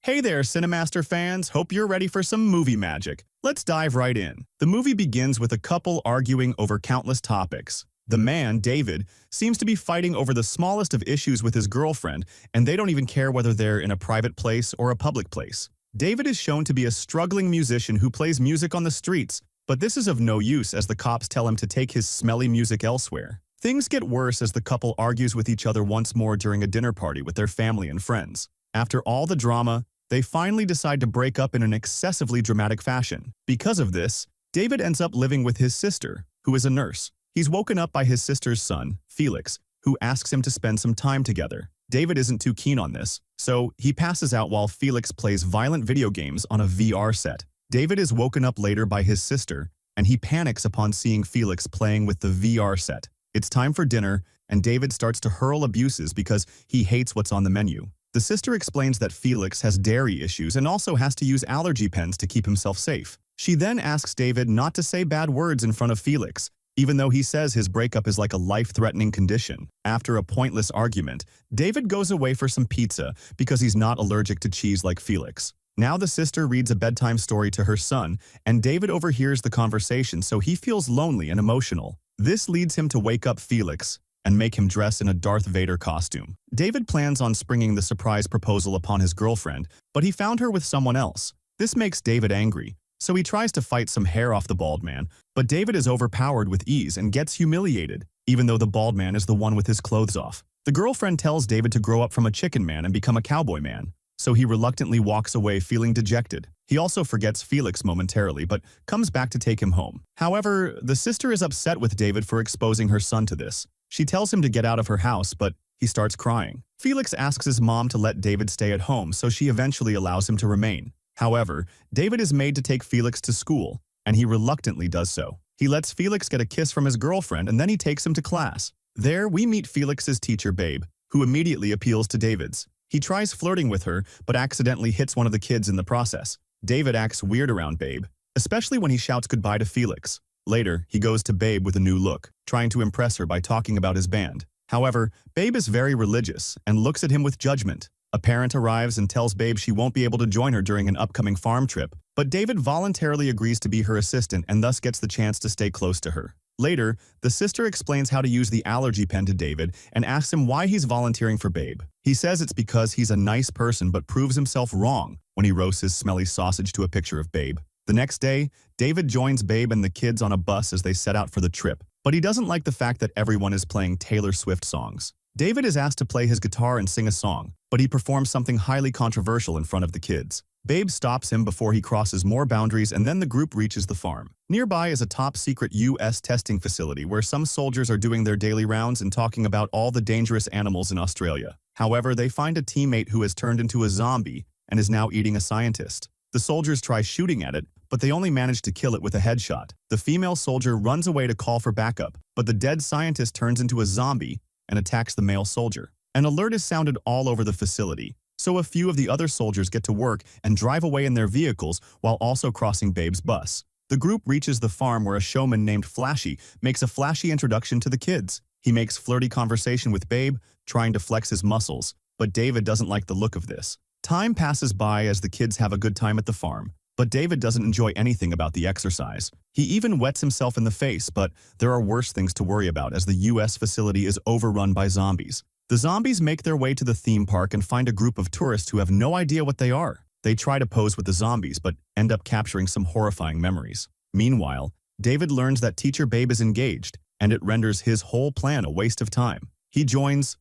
Hey there, CENIMASTER fans. Hope you're ready for some movie magic. Let's dive right in. The movie begins with a couple arguing over countless topics. The man, David, seems to be fighting over the smallest of issues with his girlfriend, and they don't even care whether they're in a private place or a public place. David is shown to be a struggling musician who plays music on the streets, but this is of no use as the cops tell him to take his smelly music elsewhere. Things get worse as the couple argues with each other once more during a dinner party with their family and friends. After all the drama, they finally decide to break up in an excessively dramatic fashion. Because of this, David ends up living with his sister, who is a nurse. He's woken up by his sister's son, Felix, who asks him to spend some time together. David isn't too keen on this, so he passes out while Felix plays violent video games on a VR set. David is woken up later by his sister, and he panics upon seeing Felix playing with the VR set. It's time for dinner, and David starts to hurl abuses because he hates what's on the menu. The sister explains that Felix has dairy issues and also has to use allergy pens to keep himself safe. She then asks David not to say bad words in front of Felix, even though he says his breakup is like a life-threatening condition. After a pointless argument, David goes away for some pizza because he's not allergic to cheese like Felix. Now the sister reads a bedtime story to her son, and David overhears the conversation, so he feels lonely and emotional. This leads him to wake up Felix and make him dress in a Darth Vader costume. David plans on springing the surprise proposal upon his girlfriend, but he found her with someone else. This makes David angry, so he tries to fight some hair off the bald man, but David is overpowered with ease and gets humiliated, even though the bald man is the one with his clothes off. The girlfriend tells David to grow up from a chicken man and become a cowboy man, so he reluctantly walks away feeling dejected. He also forgets Felix momentarily, but comes back to take him home. However, the sister is upset with David for exposing her son to this. She tells him to get out of her house, but he starts crying. Felix asks his mom to let David stay at home, so she eventually allows him to remain. However, David is made to take Felix to school, and he reluctantly does so. He lets Felix get a kiss from his girlfriend, and then he takes him to class. There, we meet Felix's teacher, Babe, who immediately appeals to David's. He tries flirting with her, but accidentally hits one of the kids in the process. David acts weird around Babe, especially when he shouts goodbye to Felix. Later, he goes to Babe with a new look, trying to impress her by talking about his band. However, Babe is very religious and looks at him with judgment. A parent arrives and tells Babe she won't be able to join her during an upcoming farm trip, but David voluntarily agrees to be her assistant and thus gets the chance to stay close to her. Later, the sister explains how to use the allergy pen to David and asks him why he's volunteering for Babe. He says it's because he's a nice person but proves himself wrong when he roasts his smelly sausage to a picture of Babe. The next day, David joins Babe and the kids on a bus as they set out for the trip, but he doesn't like the fact that everyone is playing Taylor Swift songs. David is asked to play his guitar and sing a song, but he performs something highly controversial in front of the kids. Babe stops him before he crosses more boundaries, and then the group reaches the farm. Nearby is a top-secret U.S. testing facility where some soldiers are doing their daily rounds and talking about all the dangerous animals in Australia. However, they find a teammate who has turned into a zombie and is now eating a scientist. The soldiers try shooting at it, but they only manage to kill it with a headshot. The female soldier runs away to call for backup, but the dead scientist turns into a zombie and attacks the male soldier. An alert is sounded all over the facility, so a few of the other soldiers get to work and drive away in their vehicles while also crossing Babe's bus. The group reaches the farm where a showman named Flashy makes a flashy introduction to the kids. He makes flirty conversation with Babe, trying to flex his muscles, but David doesn't like the look of this. Time passes by as the kids have a good time at the farm, but David doesn't enjoy anything about the exercise. He even wets himself in the face, but there are worse things to worry about as the U.S. facility is overrun by zombies. The zombies make their way to the theme park and find a group of tourists who have no idea what they are. They try to pose with the zombies, but end up capturing some horrifying memories. Meanwhile, David learns that teacher Babe is engaged, and it renders his whole plan a waste of time. He joins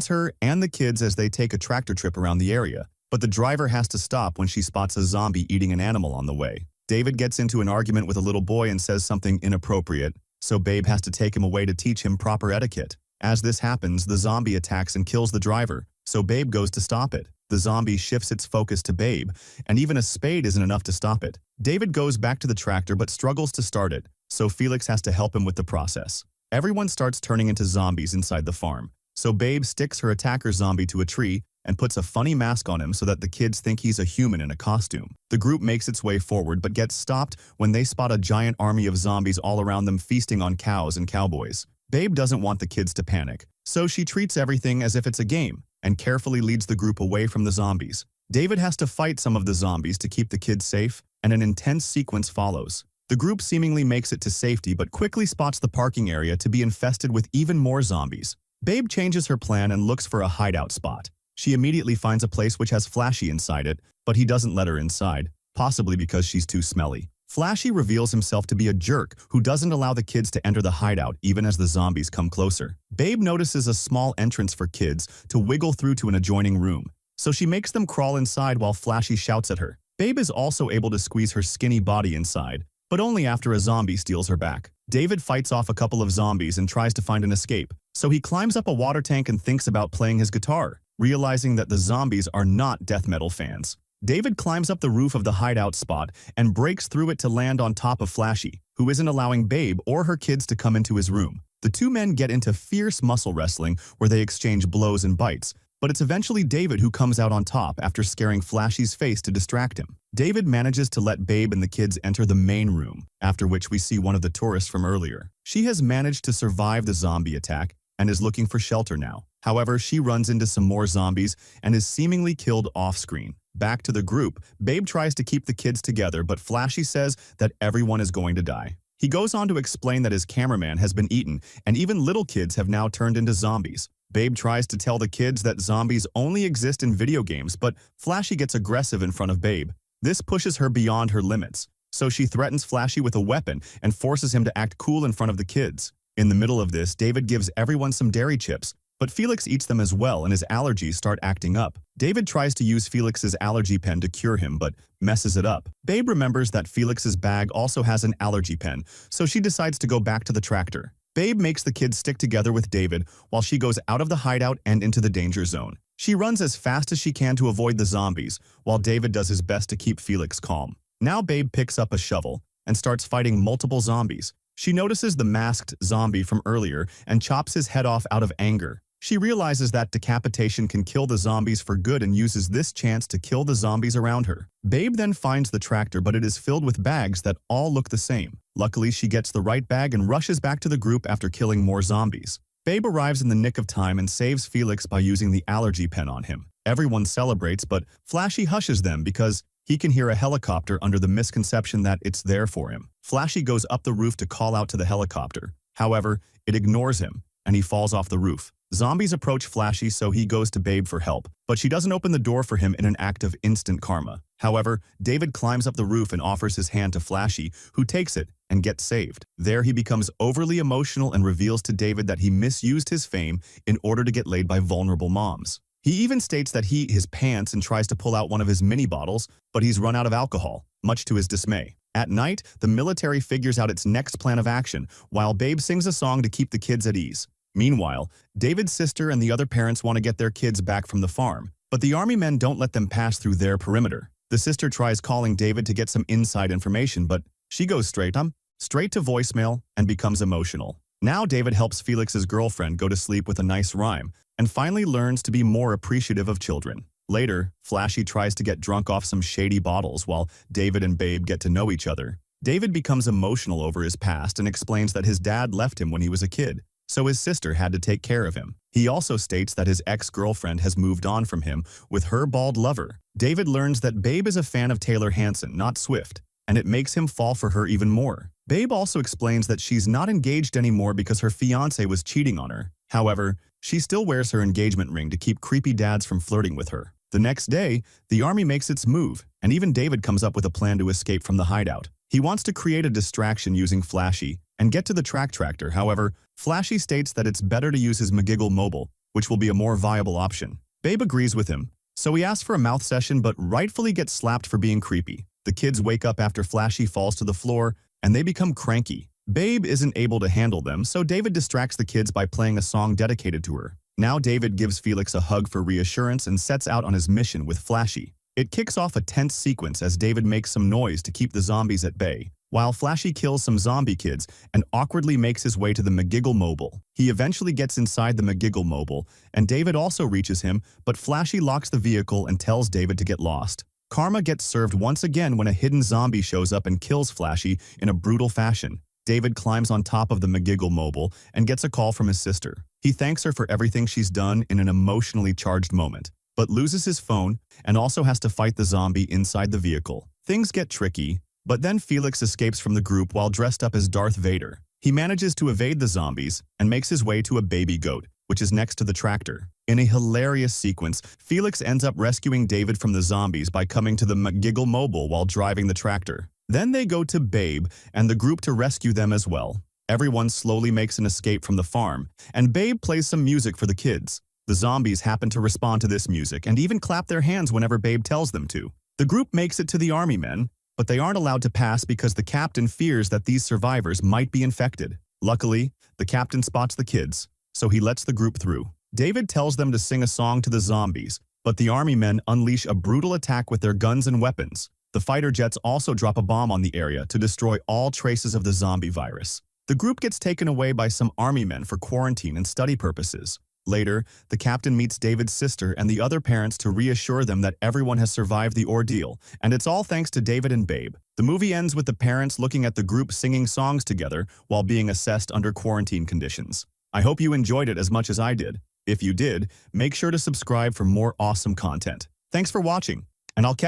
her and the kids as they take a tractor trip around the area, but the driver has to stop when she spots a zombie eating an animal on the way. David gets into an argument with a little boy and says something inappropriate, so Babe has to take him away to teach him proper etiquette. As this happens, the zombie attacks and kills the driver, so Babe goes to stop it. The zombie shifts its focus to Babe, and even a spade isn't enough to stop it. David goes back to the tractor but struggles to start it, so Felix has to help him with the process. Everyone starts turning into zombies inside the farm, so Babe sticks her attacker zombie to a tree and puts a funny mask on him so that the kids think he's a human in a costume. The group makes its way forward but gets stopped when they spot a giant army of zombies all around them feasting on cows and cowboys. Babe doesn't want the kids to panic, so she treats everything as if it's a game and carefully leads the group away from the zombies. David has to fight some of the zombies to keep the kids safe, and an intense sequence follows. The group seemingly makes it to safety but quickly spots the parking area to be infested with even more zombies. Babe changes her plan and looks for a hideout spot. She immediately finds a place which has Flashy inside it, but he doesn't let her inside, possibly because she's too smelly. Flashy reveals himself to be a jerk who doesn't allow the kids to enter the hideout even as the zombies come closer. Babe notices a small entrance for kids to wiggle through to an adjoining room, so she makes them crawl inside while Flashy shouts at her. Babe is also able to squeeze her skinny body inside, but only after a zombie steals her back. David fights off a couple of zombies and tries to find an escape, so he climbs up a water tank and thinks about playing his guitar, realizing that the zombies are not death metal fans. David climbs up the roof of the hideout spot and breaks through it to land on top of Flashy, who isn't allowing Babe or her kids to come into his room. The two men get into fierce muscle wrestling where they exchange blows and bites, but it's eventually David who comes out on top after scaring Flashy's face to distract him. David manages to let Babe and the kids enter the main room, after which we see one of the tourists from earlier. She has managed to survive the zombie attack and is looking for shelter now. However, she runs into some more zombies and is seemingly killed off-screen. Back to the group, Babe tries to keep the kids together, but Flashy says that everyone is going to die. He goes on to explain that his cameraman has been eaten, and even little kids have now turned into zombies. Babe tries to tell the kids that zombies only exist in video games, but Flashy gets aggressive in front of Babe. This pushes her beyond her limits, so she threatens Flashy with a weapon and forces him to act cool in front of the kids. In the middle of this, David gives everyone some dairy chips, but Felix eats them as well and his allergies start acting up. David tries to use Felix's allergy pen to cure him, but messes it up. Babe remembers that Felix's bag also has an allergy pen, so she decides to go back to the tractor. Babe makes the kids stick together with David while she goes out of the hideout and into the danger zone. She runs as fast as she can to avoid the zombies, while David does his best to keep Felix calm. Now Babe picks up a shovel and starts fighting multiple zombies. She notices the masked zombie from earlier and chops his head off out of anger. She realizes that decapitation can kill the zombies for good and uses this chance to kill the zombies around her. Babe then finds the tractor, but it is filled with bags that all look the same. Luckily, she gets the right bag and rushes back to the group after killing more zombies. Babe arrives in the nick of time and saves Felix by using the allergy pen on him. Everyone celebrates, but Flashy hushes them because he can hear a helicopter under the misconception that it's there for him. Flashy goes up the roof to call out to the helicopter. However, it ignores him, and he falls off the roof. Zombies approach Flashy, so he goes to Babe for help, but she doesn't open the door for him in an act of instant karma. However, David climbs up the roof and offers his hand to Flashy, who takes it and gets saved. There he becomes overly emotional and reveals to David that he misused his fame in order to get laid by vulnerable moms. He even states that his pants and tries to pull out one of his mini bottles, but he's run out of alcohol, much to his dismay. At night, the military figures out its next plan of action, while Babe sings a song to keep the kids at ease. Meanwhile, David's sister and the other parents want to get their kids back from the farm, but the army men don't let them pass through their perimeter. The sister tries calling David to get some inside information, but she goes straight to voicemail and becomes emotional. Now David helps Felix's girlfriend go to sleep with a nice rhyme, and finally learns to be more appreciative of children. Later, Flashy tries to get drunk off some shady bottles while David and Babe get to know each other. David becomes emotional over his past and explains that his dad left him when he was a kid, so his sister had to take care of him. He also states that his ex-girlfriend has moved on from him with her bald lover. David learns that Babe is a fan of Taylor Hanson, not Swift, and it makes him fall for her even more. Babe also explains that she's not engaged anymore because her fiancé was cheating on her. However, she still wears her engagement ring to keep creepy dads from flirting with her. The next day, the army makes its move, and even David comes up with a plan to escape from the hideout. He wants to create a distraction using Flashy and get to the tractor. However, Flashy states that it's better to use his McGiggle mobile, which will be a more viable option. Babe agrees with him, so he asks for a mouth session but rightfully gets slapped for being creepy. The kids wake up after Flashy falls to the floor, and they become cranky. Babe isn't able to handle them, so David distracts the kids by playing a song dedicated to her. Now David gives Felix a hug for reassurance and sets out on his mission with Flashy. It kicks off a tense sequence as David makes some noise to keep the zombies at bay, while Flashy kills some zombie kids and awkwardly makes his way to the McGiggle mobile. He eventually gets inside the McGiggle mobile, and David also reaches him, but Flashy locks the vehicle and tells David to get lost. Karma gets served once again when a hidden zombie shows up and kills Flashy in a brutal fashion. David climbs on top of the McGiggle mobile and gets a call from his sister. He thanks her for everything she's done in an emotionally charged moment. but loses his phone and also has to fight the zombie inside the vehicle. Things get tricky, but then Felix escapes from the group while dressed up as Darth Vader. He manages to evade the zombies and makes his way to a baby goat, which is next to the tractor. In a hilarious sequence, Felix ends up rescuing David from the zombies by coming to the McGiggle Mobile while driving the tractor. Then they go to Babe and the group to rescue them as well. Everyone slowly makes an escape from the farm, and Babe plays some music for the kids. The zombies happen to respond to this music and even clap their hands whenever Babe tells them to. The group makes it to the army men, but they aren't allowed to pass because the captain fears that these survivors might be infected. Luckily, the captain spots the kids, so he lets the group through. David tells them to sing a song to the zombies, but the army men unleash a brutal attack with their guns and weapons. The fighter jets also drop a bomb on the area to destroy all traces of the zombie virus. The group gets taken away by some army men for quarantine and study purposes. Later, the captain meets David's sister and the other parents to reassure them that everyone has survived the ordeal, and it's all thanks to David and Babe. The movie ends with the parents looking at the group singing songs together while being assessed under quarantine conditions. I hope you enjoyed it as much as I did. If you did, make sure to subscribe for more awesome content. Thanks for watching, and I'll catch